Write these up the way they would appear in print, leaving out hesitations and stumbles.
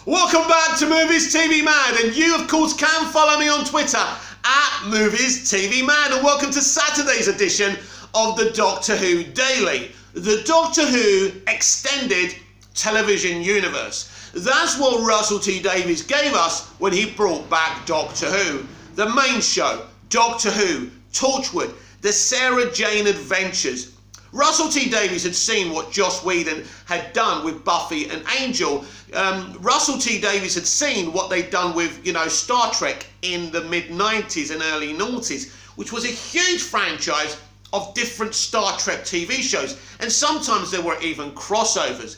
Welcome back to Movies TV Mad, and you of course can follow me on Twitter at Movies TV Mad, and welcome to Saturday's edition of the Doctor Who Daily, the Doctor Who Extended Television Universe. That's what Russell T Davies gave us when he brought back Doctor Who. The main show, Doctor Who, Torchwood, the Sarah Jane Adventures. Russell T Davies had seen what Joss Whedon had done with Buffy and Angel. Russell T Davies had seen what they'd done with, Star Trek in the mid-90s and early noughties, which was a huge franchise of different Star Trek TV shows, and sometimes there were even crossovers.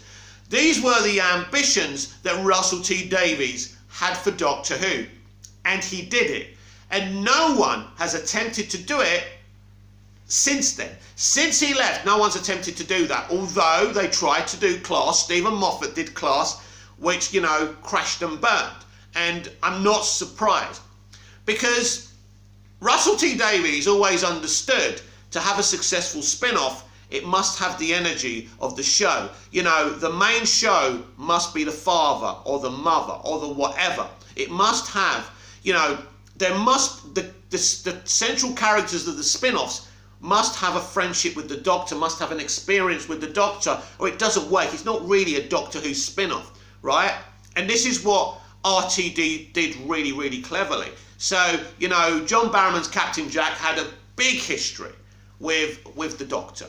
These were the ambitions that Russell T Davies had for Doctor Who, and he did it. And no one has attempted to do it since then. Since he left, no one's attempted to do that, although they tried to do Class. Stephen Moffat did Class, which, crashed and burned. And I'm not surprised, because Russell T Davies always understood to have a successful spin-off, it must have the energy of the show. The main show must be the father or the mother or the whatever. It must have, the central characters of the spin-offs must have a friendship with the Doctor, must have an experience with the Doctor, or it doesn't work. It's not really a Doctor Who spin-off, right? And this is what RTD did really, really cleverly. So, John Barrowman's Captain Jack had a big history with the Doctor.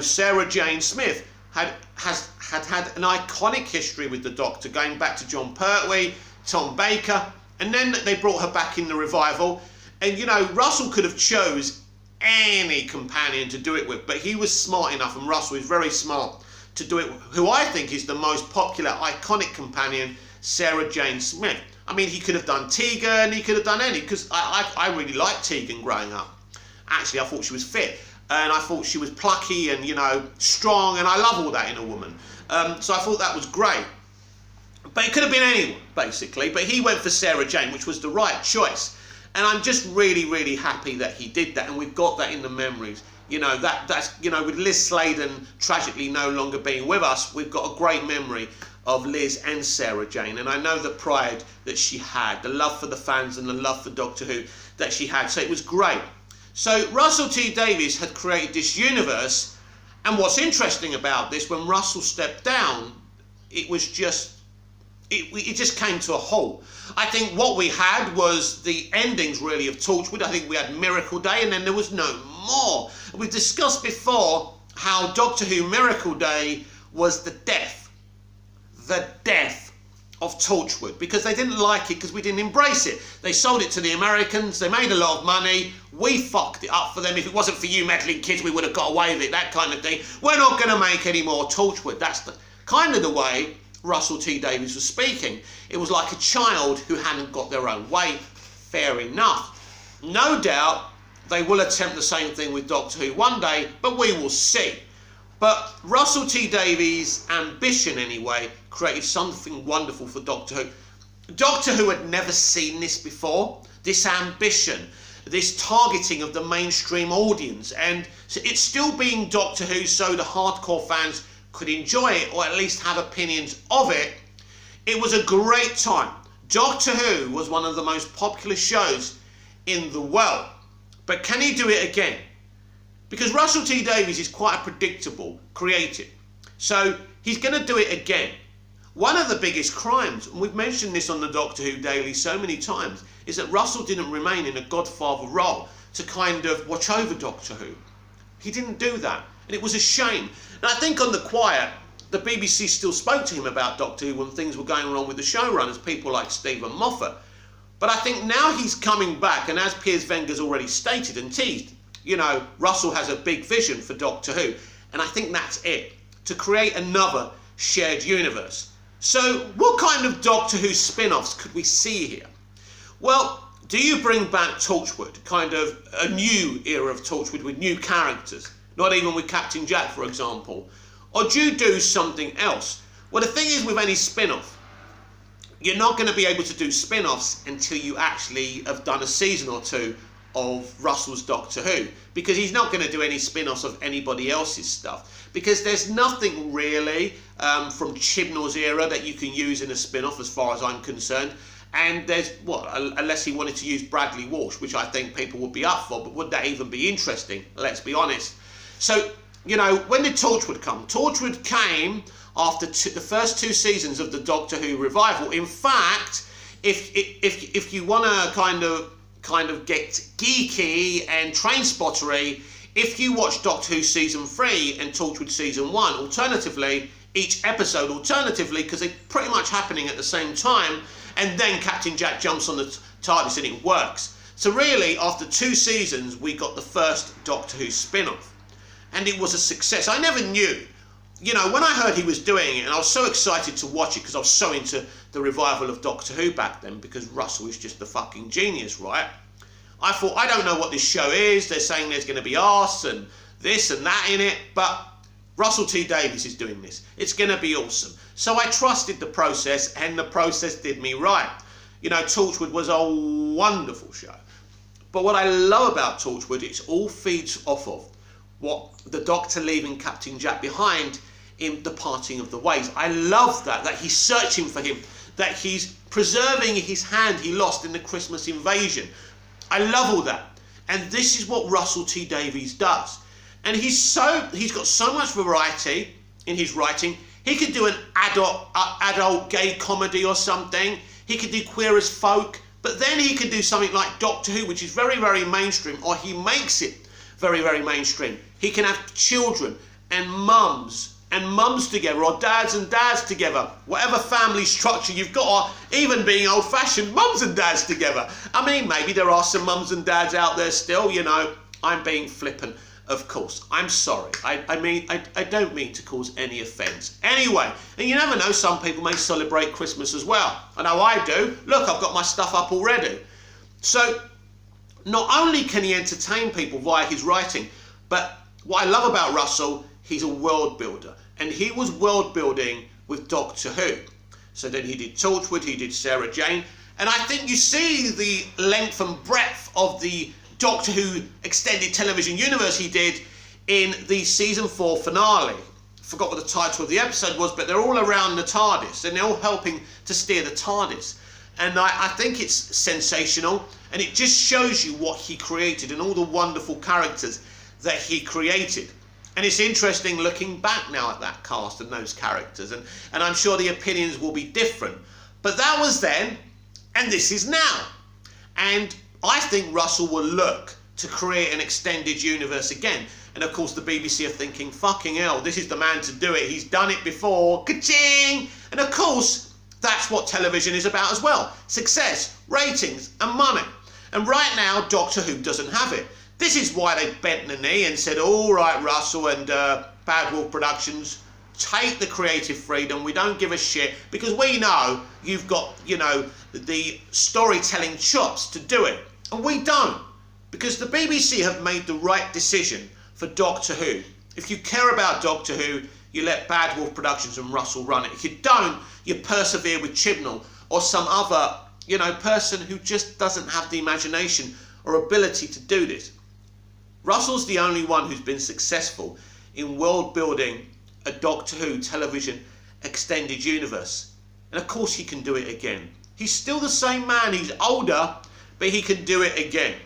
Sarah Jane Smith had an iconic history with the Doctor, going back to John Pertwee, Tom Baker, and then they brought her back in the revival. And, Russell could have chose any companion to do it with, but he was smart enough, and Russell is very smart, to do it with who I think is the most popular, iconic companion, Sarah Jane Smith. I mean, he could have done Tegan, he could have done any, because I really liked Tegan growing up. Actually, I thought she was fit, and I thought she was plucky and, strong, and I love all that in a woman. So I thought that was great. But it could have been anyone, basically, but he went for Sarah Jane, which was the right choice. And I'm just really, really happy that he did that, and we've got that in the memories. That's with Liz Sladen tragically no longer being with us, we've got a great memory of Liz and Sarah Jane, and I know the pride that she had, the love for the fans and the love for Doctor Who that she had, so it was great. So Russell T Davies had created this universe, and what's interesting about this, when Russell stepped down, it just came to a halt. I think what we had was the endings really of Torchwood. I think we had Miracle Day, and then there was no more. We've discussed before how Doctor Who Miracle Day was the death of Torchwood, because they didn't like it, because we didn't embrace it. They sold it to the Americans, they made a lot of money, we fucked it up for them. If it wasn't for you meddling kids, we would have got away with it, that kind of thing. We're not going to make any more Torchwood. That's kind of the way Russell T Davies was speaking. It was like a child who hadn't got their own way. Fair enough. No doubt they will attempt the same thing with Doctor Who one day, but we will see. But Russell T Davies' ambition, anyway, created something wonderful for Doctor Who. Doctor Who had never seen this before, this ambition, this targeting of the mainstream audience, and it's still being Doctor Who, so the hardcore fans could enjoy it, or at least have opinions of it. It was a great time. Doctor Who was one of the most popular shows in the world. But can he do it again? Because Russell T Davies is quite a predictable creative. So he's going to do it again. One of the biggest crimes, and we've mentioned this on the Doctor Who Daily so many times, is that Russell didn't remain in a godfather role to kind of watch over Doctor Who. He didn't do that, and it was a shame. And I think on the quiet, the BBC still spoke to him about Doctor Who when things were going wrong with the showrunners, people like Stephen Moffat. But I think now he's coming back, and as Piers Venger's already stated and teased, Russell has a big vision for Doctor Who, and I think that's it, to create another shared universe. So what kind of Doctor Who spin-offs could we see here? Well, do you bring back Torchwood, kind of a new era of Torchwood with new characters? Not even with Captain Jack, for example. Or do you do something else? Well, the thing is with any spin-off, you're not going to be able to do spin-offs until you actually have done a season or two of Russell's Doctor Who, because he's not going to do any spin-offs of anybody else's stuff, because there's nothing really from Chibnall's era that you can use in a spin-off as far as I'm concerned. And there's, unless he wanted to use Bradley Walsh, which I think people would be up for, but would that even be interesting? Let's be honest. So, you know, when did Torchwood come? Torchwood came after the first 2 seasons of the Doctor Who revival. In fact, if you want to kind of get geeky and train spottery, if you watch Doctor Who season 3 and Torchwood season 1 alternatively, each episode alternatively, because they're pretty much happening at the same time, and then Captain Jack jumps on the TARDIS and it works. So really, after 2 seasons, we got the first Doctor Who spin-off, and it was a success. I never knew. You know, when I heard he was doing it, and I was so excited to watch it because I was so into the revival of Doctor Who back then, because Russell is just a fucking genius, right? I thought, I don't know what this show is. They're saying there's going to be arse and this and that in it, but Russell T Davies is doing this. It's going to be awesome. So I trusted the process, and the process did me right. You know, Torchwood was a wonderful show. But what I love about Torchwood, it all feeds off of what the Doctor leaving Captain Jack behind in The Parting of the Ways. I love that he's searching for him, that he's preserving his hand he lost in the Christmas invasion. I love all that. And this is what Russell T Davies does. And he's got so much variety in his writing. He could do an adult gay comedy or something. He could do Queer as Folk. But then he could do something like Doctor Who, which is very, very mainstream, or he makes it very, very mainstream. He can have children and mums together, or dads and dads together, whatever family structure you've got, or even being old-fashioned, mums and dads together. I mean, maybe there are some mums and dads out there still, you know. I'm being flippant, of course. I'm sorry. I don't mean to cause any offence. Anyway, and you never know, some people may celebrate Christmas as well. I know I do. Look, I've got my stuff up already. So, not only can he entertain people via his writing, but what I love about Russell, he's a world builder. And he was world building with Doctor Who. So then he did Torchwood, he did Sarah Jane. And I think you see the length and breadth of the Doctor Who extended television universe he did in the season 4 finale. I forgot what the title of the episode was, but they're all around the TARDIS, and they're all helping to steer the TARDIS. And I think it's sensational, and it just shows you what he created and all the wonderful characters that he created. And it's interesting looking back now at that cast and those characters, and I'm sure the opinions will be different. But that was then, and this is now. And I think Russell will look to create an extended universe again. And of course the BBC are thinking, fucking hell, this is the man to do it. He's done it before. Ka-ching! And of course, that's what television is about as well. Success, ratings, and money. And right now, Doctor Who doesn't have it. This is why they bent the knee and said, all right, Russell and Bad Wolf Productions, take the creative freedom. We don't give a shit, because we know you've got, you know, the storytelling chops to do it. And we don't, because the BBC have made the right decision for Doctor Who. If you care about Doctor Who, you let Bad Wolf Productions and Russell run it. If you don't, you persevere with Chibnall or some other, you know, person who just doesn't have the imagination or ability to do this. Russell's the only one who's been successful in world building a Doctor Who television extended universe. And of course he can do it again. He's still the same man, he's older, but he can do it again.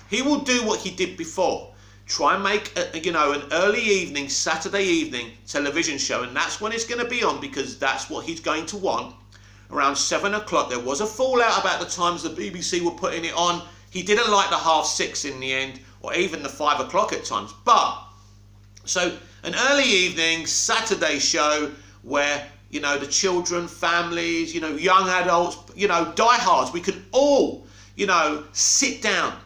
He will do what he did before. Try and make an early evening, Saturday evening television show, and that's when it's going to be on, because that's what he's going to want. Around 7 o'clock, there was a fallout about the times the BBC were putting it on. He didn't like the 6:30 in the end, or even the 5 o'clock at times. But, so an early evening Saturday show where, you know, the children, families, you know, young adults, you know, diehards, we could all, you know, sit down,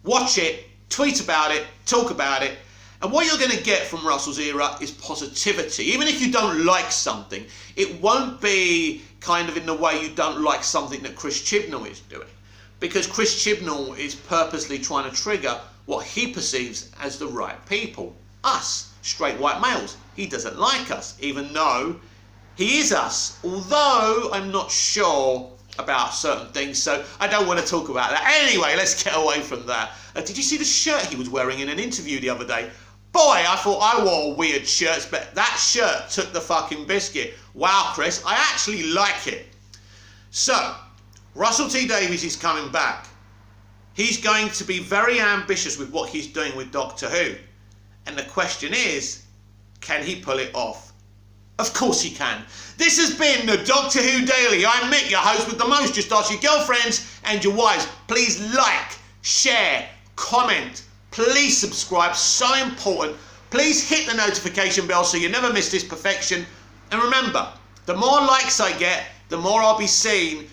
watch it, tweet about it, talk about it. And what you're going to get from Russell's era is positivity. Even if you don't like something, it won't be kind of in the way you don't like something that Chris Chibnall is doing. Because Chris Chibnall is purposely trying to trigger what he perceives as the right people. Us, straight white males. He doesn't like us, even though he is us. Although I'm not sure about certain things, so I don't want to talk about that. Anyway, let's get away from that. Did you see the shirt he was wearing in an interview the other day? Boy, I thought I wore weird shirts, but that shirt took the fucking biscuit. Wow, Chris, I actually like it. So, Russell T Davies is coming back. He's going to be very ambitious with what he's doing with Doctor Who. And the question is, can he pull it off? Of course he can. This has been the Doctor Who Daily. I'm Mick, your host with the most. Just ask your girlfriends and your wives. Please like, share, comment. Please subscribe. So important. Please hit the notification bell so you never miss this perfection. And remember, the more likes I get, the more I'll be seen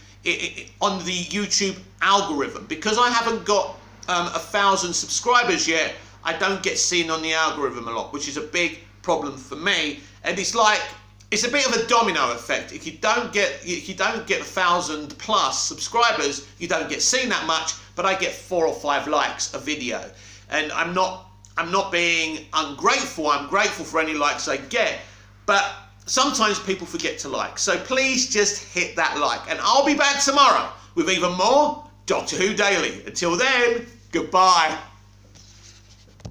on the YouTube algorithm. Because I haven't got 1,000 subscribers yet, I don't get seen on the algorithm a lot, which is a big problem for me. And it's a bit of a domino effect. If you don't get 1,000 plus subscribers, you don't get seen that much, but I get 4 or 5 likes a video. And I'm not being ungrateful. I'm grateful for any likes I get, but sometimes people forget to like. So please just hit that like, and I'll be back tomorrow with even more Doctor Who Daily. Until then, goodbye.